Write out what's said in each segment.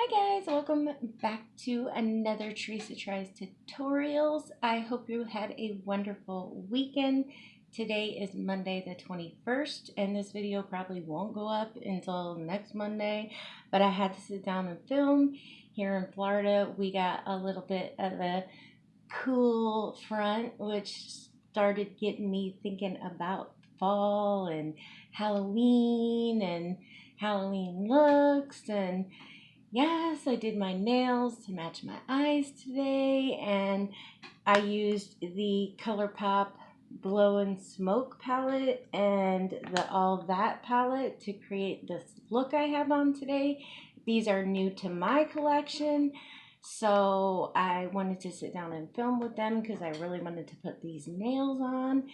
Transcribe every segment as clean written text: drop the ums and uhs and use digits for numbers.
Hi guys, welcome back to another Teresa Tries Tutorials. I hope you had a wonderful weekend. Today is Monday the 21st and this video probably won't go up until next Monday, but I had to sit down and film. Here in Florida, we got a little bit of a cool front, which started getting me thinking about fall and Halloween looks. And yes, I did my nails to match my eyes today, and I used the ColourPop Blow Smoke palette and the All That palette to create this look I have on today. These are new to my collection, so I wanted to sit down and film with them because I really wanted to put these nails on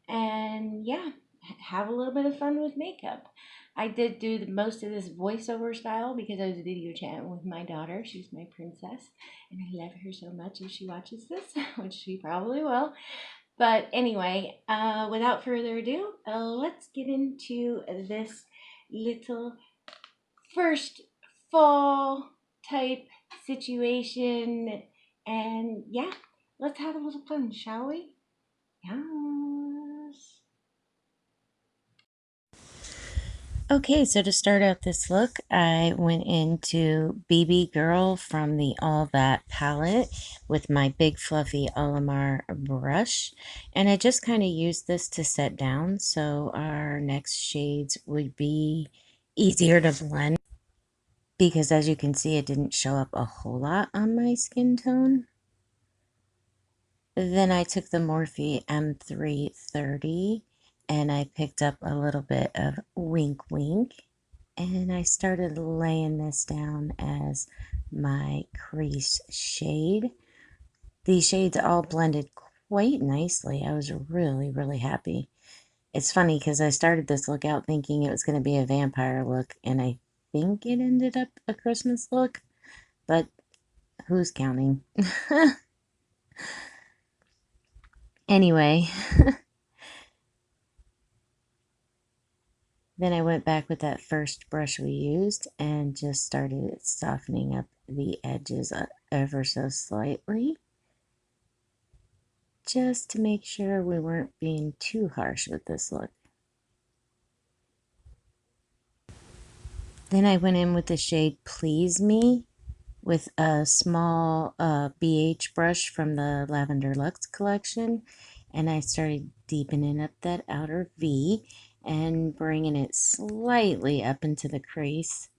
and yeah, have a little bit of fun with makeup. I did do most of this voiceover style because I was video chatting with my daughter. She's my princess, and I love her so much if she watches this, which she probably will. But anyway, without further ado, let's get into this little first fall type situation. And yeah, let's have a little fun, shall we? Yes. Okay, so to start out this look, I went into BB Girl from the All That palette with my big fluffy Olimar brush. And I just kind of used this to set down so our next shades would be easier to blend. Because as you can see, it didn't show up a whole lot on my skin tone. Then I took the Morphe M330 and I picked up a little bit of Wink Wink. And I started laying this down as my crease shade. These shades all blended quite nicely. I was really happy. It's funny because I started this look out thinking it was going to be a vampire look, and I think it ended up a Christmas look, but who's counting? Anyway, then I went back with that first brush we used and just started softening up the edges ever so slightly, just to make sure we weren't being too harsh with this look. Then I went in with the shade Please Me with a small BH brush from the Lavender Luxe collection, and I started deepening up that outer V and bringing it slightly up into the crease.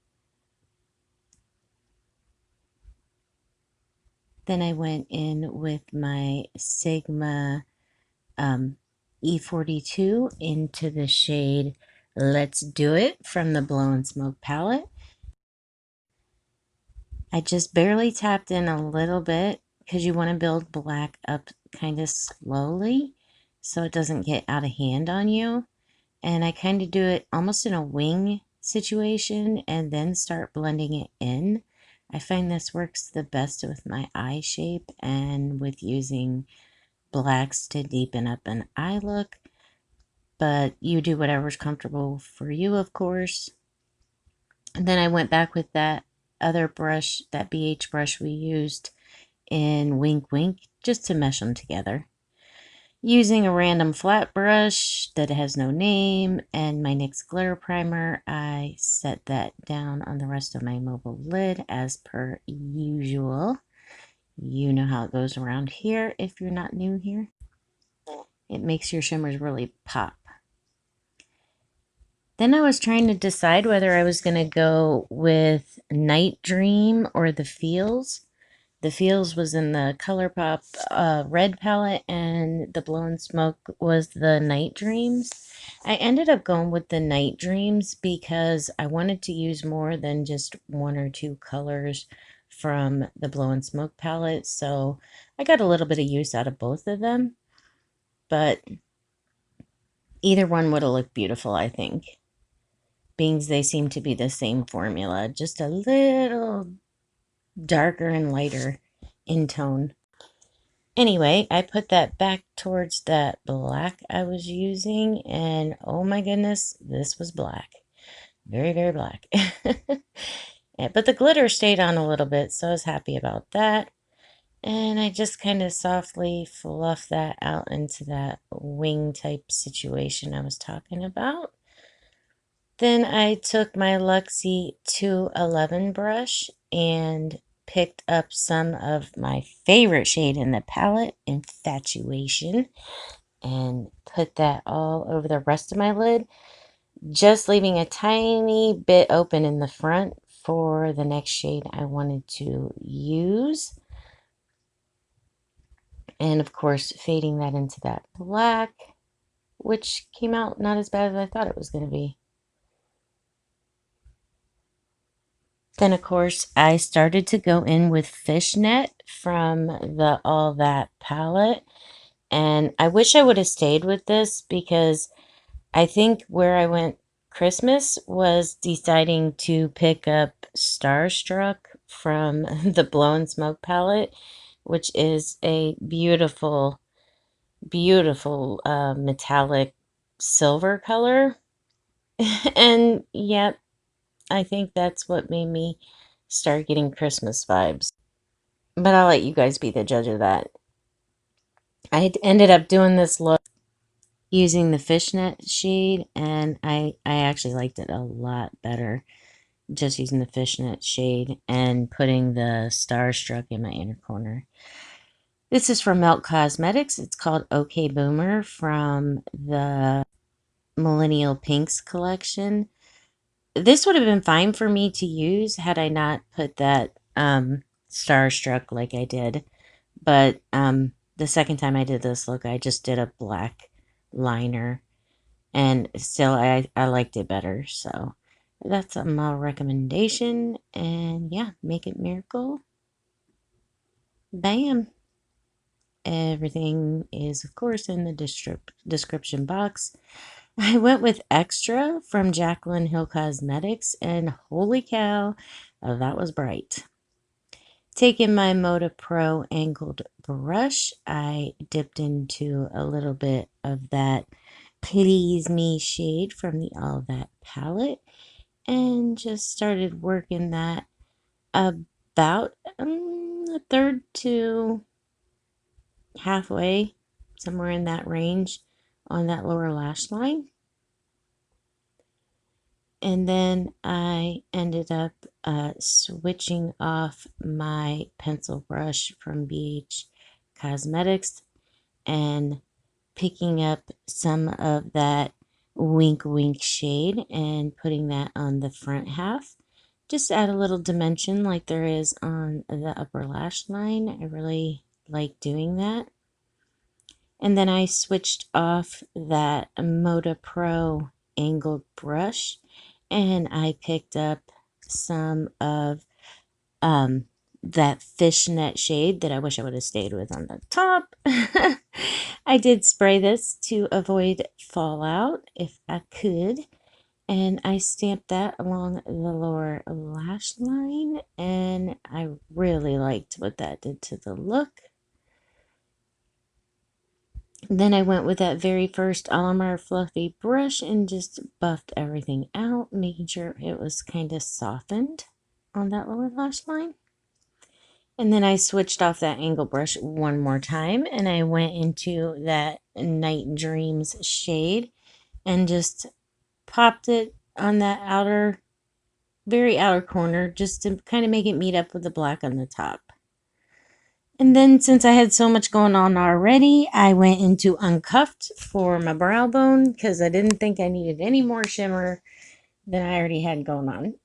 Then I went in with my Sigma E42 into the shade Let's Do It from the Blow Smoke palette. I just barely tapped in a little bit because you want to build black up kind of slowly so it doesn't get out of hand on you. And I kind of do it almost in a wing situation and then start blending it in. I find this works the best with my eye shape and with using blacks to deepen up an eye look. But you do whatever's comfortable for you, of course. And then I went back with that other brush, that BH brush we used in Wink Wink, just to mesh them together. Using a random flat brush that has no name and my NYX glitter primer, I set that down on the rest of my mobile lid as per usual. You know how it goes around here if you're not new here. It makes your shimmers really pop. Then I was trying to decide whether I was going to go with Night Dream or the Feels. The Feels was in the ColourPop red palette, and the Blow Smoke was the Night Dreams. I ended up going with the Night Dreams because I wanted to use more than just one or two colors from the Blow Smoke palette, so I got a little bit of use out of both of them, but either one would have looked beautiful, I think, being they seem to be the same formula, just a little darker and lighter in tone. Anyway, I put that back towards that black I was using, and oh my goodness, this was black. Very black. But the glitter stayed on a little bit, so I was happy about that. And I just kind of softly fluff that out into that wing type situation I was talking about. Then I took my Luxie 211 brush and picked up some of my favorite shade in the palette, Infatuation, and put that all over the rest of my lid, just leaving a tiny bit open in the front for the next shade I wanted to use. And of course, fading that into that black, which came out not as bad as I thought it was going to be. Then, of course, I started to go in with Fishnet from the All That palette. And I wish I would have stayed with this because I think where I went Christmas was deciding to pick up Starstruck from the Blow and Smoke palette, which is a beautiful, beautiful metallic silver color. And yep, I think that's what made me start getting Christmas vibes. But I'll let you guys be the judge of that. I ended up doing this look using the fishnet shade, and I actually liked it a lot better just using the fishnet shade and putting the Starstruck in my inner corner. This is from Melt Cosmetics. It's called OK Boomer from the Millennial Pinks collection. This would have been fine for me to use had I not put that Starstruck like I did. But the second time I did this look, I just did a black liner. And still, I liked it better. So that's my recommendation. And yeah, make it miracle. Bam. Everything is, of course, in the description box. I went with Extra from Jaclyn Hill Cosmetics, and holy cow, that was bright. Taking my Moda Pro angled brush, I dipped into a little bit of that Please Me shade from the All That palette and just started working that about a third to halfway, somewhere in that range on that lower lash line. And then I ended up switching off my pencil brush from BH Cosmetics and picking up some of that Wink Wink shade and putting that on the front half. Just add a little dimension like there is on the upper lash line. I really like doing that. And then I switched off that Moda Pro angled brush and I picked up some of that fishnet shade that I wish I would have stayed with on the top. I did spray this to avoid fallout if I could. And I stamped that along the lower lash line. And I really liked what that did to the look. Then I went with that very first Alamar Fluffy brush and just buffed everything out, making sure it was kind of softened on that lower lash line. And then I switched off that angle brush one more time and I went into that Night Dreams shade and just popped it on that very outer corner just to kind of make it meet up with the black on the top. And then since I had so much going on already, I went into Uncuffed for my brow bone because I didn't think I needed any more shimmer than I already had going on.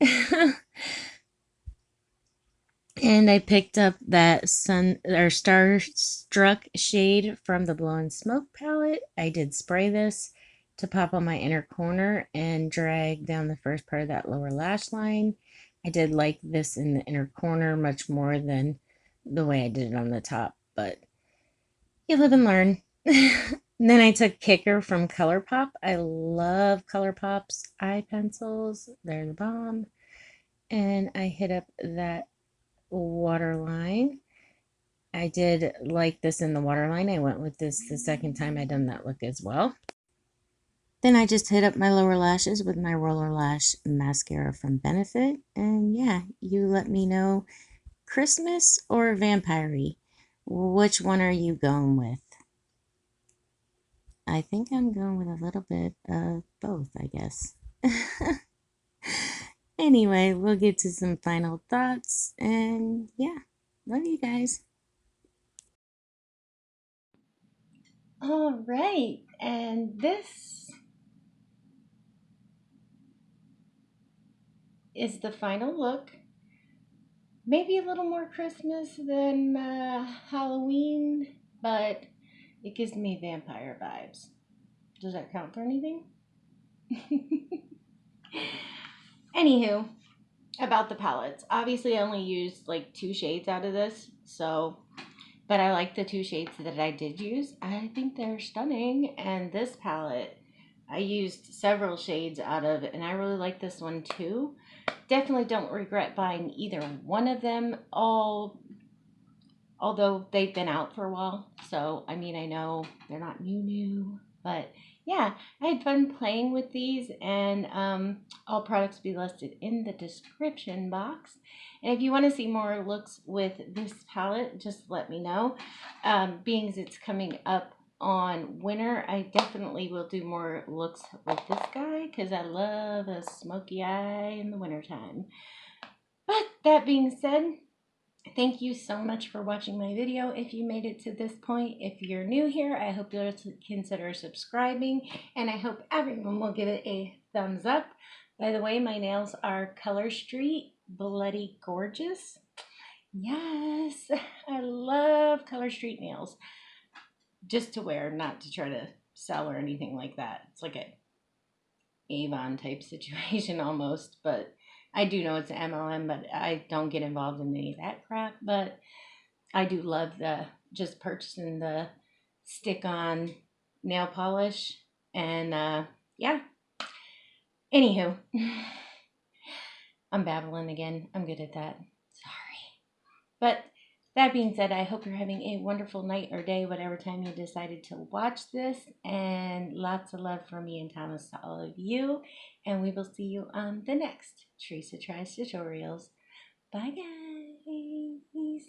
And I picked up that Starstruck shade from the Blow and Smoke palette. I did spray this to pop on my inner corner and drag down the first part of that lower lash line. I did like this in the inner corner much more than the way I did it on the top, but you live and learn. Then I took Kicker from ColourPop. I love ColourPop's eye pencils. They're the bomb. And I hit up that waterline. I did like this in the waterline. I went with this the second time I done that look as well. Then I just hit up my lower lashes with my roller lash mascara from Benefit. And yeah, you let me know, Christmas or vampire-y? Which one are you going with? I think I'm going with a little bit of both, I guess. Anyway, we'll get to some final thoughts. And yeah, love you guys. All right, and this is the final look. Maybe a little more Christmas than Halloween, but it gives me vampire vibes. Does that count for anything? Anywho, about the palettes. Obviously, I only used like 2 shades out of this, so but I like the 2 shades that I did use. I think they're stunning, and this palette I used several shades out of, and I really like this one too. Definitely don't regret buying either one of them. Although they've been out for a while, so I mean I know they're not new, but yeah, I had fun playing with these, and all products will be listed in the description box. And if you want to see more looks with this palette, just let me know. Being as it's coming up on winter, I definitely will do more looks with this guy because I love a smoky eye in the wintertime. But that being said, thank you so much for watching my video. If you made it to this point, if you're new here, I hope you'll consider subscribing, and I hope everyone will give it a thumbs up. By the way, my nails are Color Street Bloody Gorgeous. Yes, I love Color Street nails. Just to wear, not to try to sell or anything like that. It's like a Avon type situation almost, but I do know it's MLM, but I don't get involved in any of that crap. But I do love the just purchasing the stick on nail polish. And yeah, anywho, I'm babbling again. I'm good at that. Sorry. But that being said, I hope you're having a wonderful night or day, whatever time you decided to watch this. And lots of love from me and Thomas to all of you. And we will see you on the next Teresa Tries Tutorials. Bye, guys.